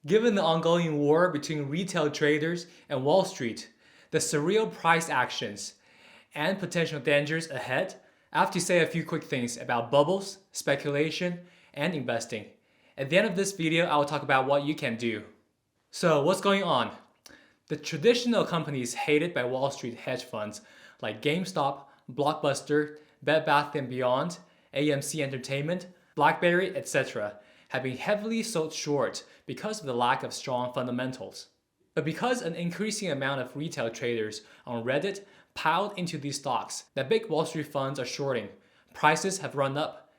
Given the ongoing war between retail traders and Wall Street, the surreal price actions, and potential dangers ahead, I have to say a few quick things about bubbles, speculation, and investing. At the end of this video, I will talk about what you can do. So, what's going on? The traditional companies hated by Wall Street hedge funds like GameStop, Blockbuster, Bed Bath & Beyond, AMC Entertainment, BlackBerry, etc. have been heavily sold short because of the lack of strong fundamentals. But because an increasing amount of retail traders on Reddit piled into these stocks that big Wall Street funds are shorting, prices have run up.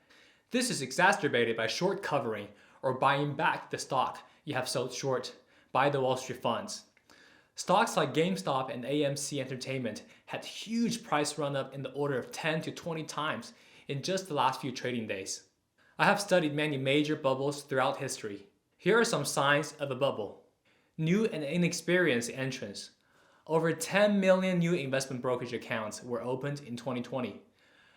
This is exacerbated by short covering or buying back the stock you have sold short by the Wall Street funds. Stocks like GameStop and AMC Entertainment had huge price run up in the order of 10 to 20 times in just the last few trading days. I have studied many major bubbles throughout history. Here are some signs of a bubble. New and inexperienced entrants. Over 10 million new investment brokerage accounts were opened in 2020.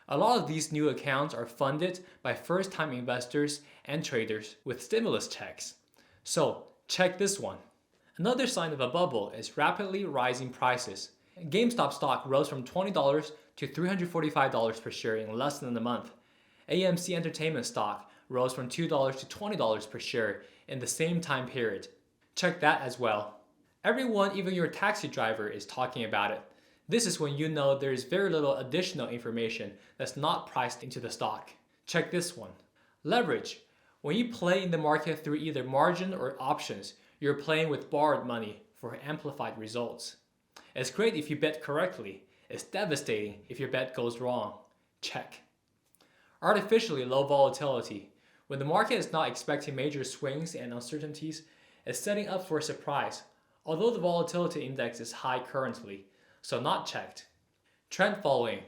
A lot of these new accounts are funded by first-time investors and traders with stimulus checks. So, check this one. Another sign of a bubble is rapidly rising prices. GameStop stock rose from $20 to $345 per share in less than a month. AMC Entertainment stock rose from $2 to $20 per share in the same time period. Check that as well. Everyone, even your taxi driver, is talking about it. This is when you know there is very little additional information that's not priced into the stock. Check this one. Leverage. When you play in the market through either margin or options, you're playing with borrowed money for amplified results. It's great if you bet correctly. It's devastating if your bet goes wrong. Check. Artificially low volatility. When the market is not expecting major swings and uncertainties, it's setting up for a surprise, although the volatility index is high currently, so not checked. Trend following.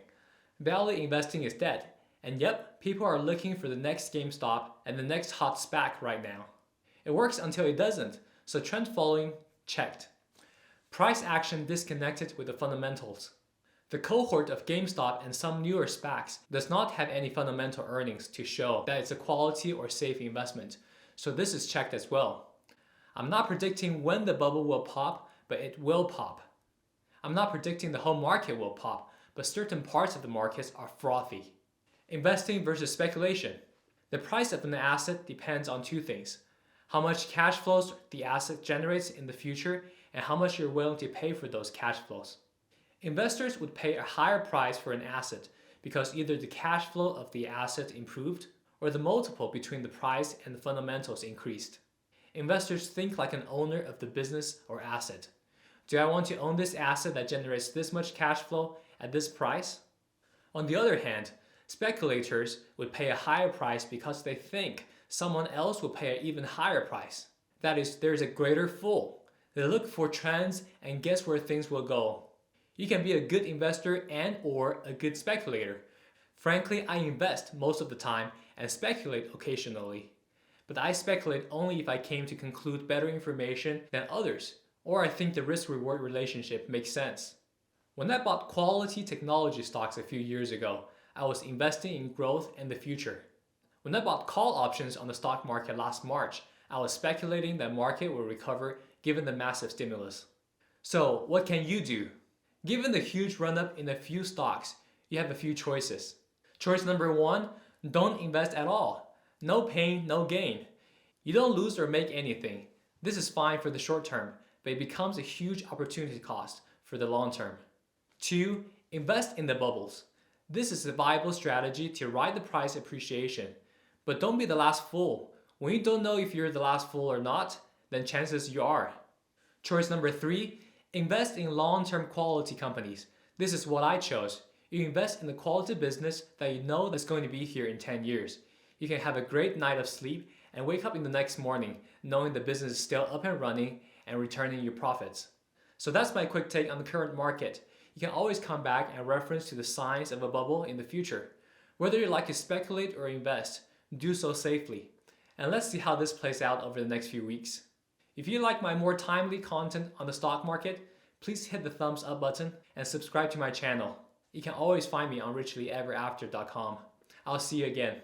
Value investing is dead, and yep, people are looking for the next GameStop and the next hot SPAC right now. It works until it doesn't, so trend following, checked. Price action disconnected with the fundamentals. The cohort of GameStop and some newer SPACs does not have any fundamental earnings to show that it's a quality or safe investment, so this is checked as well. I'm not predicting when the bubble will pop, but it will pop. I'm not predicting the whole market will pop, but certain parts of the markets are frothy. Investing versus speculation. The price of an asset depends on two things: how much cash flows the asset generates in the future and how much you're willing to pay for those cash flows. Investors would pay a higher price for an asset because either the cash flow of the asset improved or the multiple between the price and the fundamentals increased. Investors think like an owner of the business or asset. Do I want to own this asset that generates this much cash flow at this price? On the other hand, speculators would pay a higher price because they think someone else will pay an even higher price. That is, there's a greater pull. They look for trends and guess where things will go. You can be a good investor and or a good speculator. Frankly, I invest most of the time and speculate occasionally. But I speculate only if I came to conclude better information than others, or I think the risk-reward relationship makes sense. When I bought quality technology stocks a few years ago, I was investing in growth and the future. When I bought call options on the stock market last March, I was speculating that market will recover given the massive stimulus. So, what can you do? Given the huge run-up in a few stocks, you have a few choices. Choice number 1, don't invest at all. No pain, no gain. You don't lose or make anything. This is fine for the short term, but it becomes a huge opportunity cost for the long term. 2, invest in the bubbles. This is a viable strategy to ride the price appreciation, but don't be the last fool. When you don't know if you're the last fool or not, then chances you are. Choice number 3, invest in long-term quality companies. This is what I chose. You invest in the quality business that you know that's going to be here in 10 years. You can have a great night of sleep and wake up in the next morning knowing the business is still up and running and returning you profits. So that's my quick take on the current market. You can always come back and reference to the signs of a bubble in the future. Whether you like to speculate or invest, do so safely. And let's see how this plays out over the next few weeks. If you like my more timely content on the stock market, please hit the thumbs up button and subscribe to my channel. You can always find me on richlyeverafter.com. I'll see you again.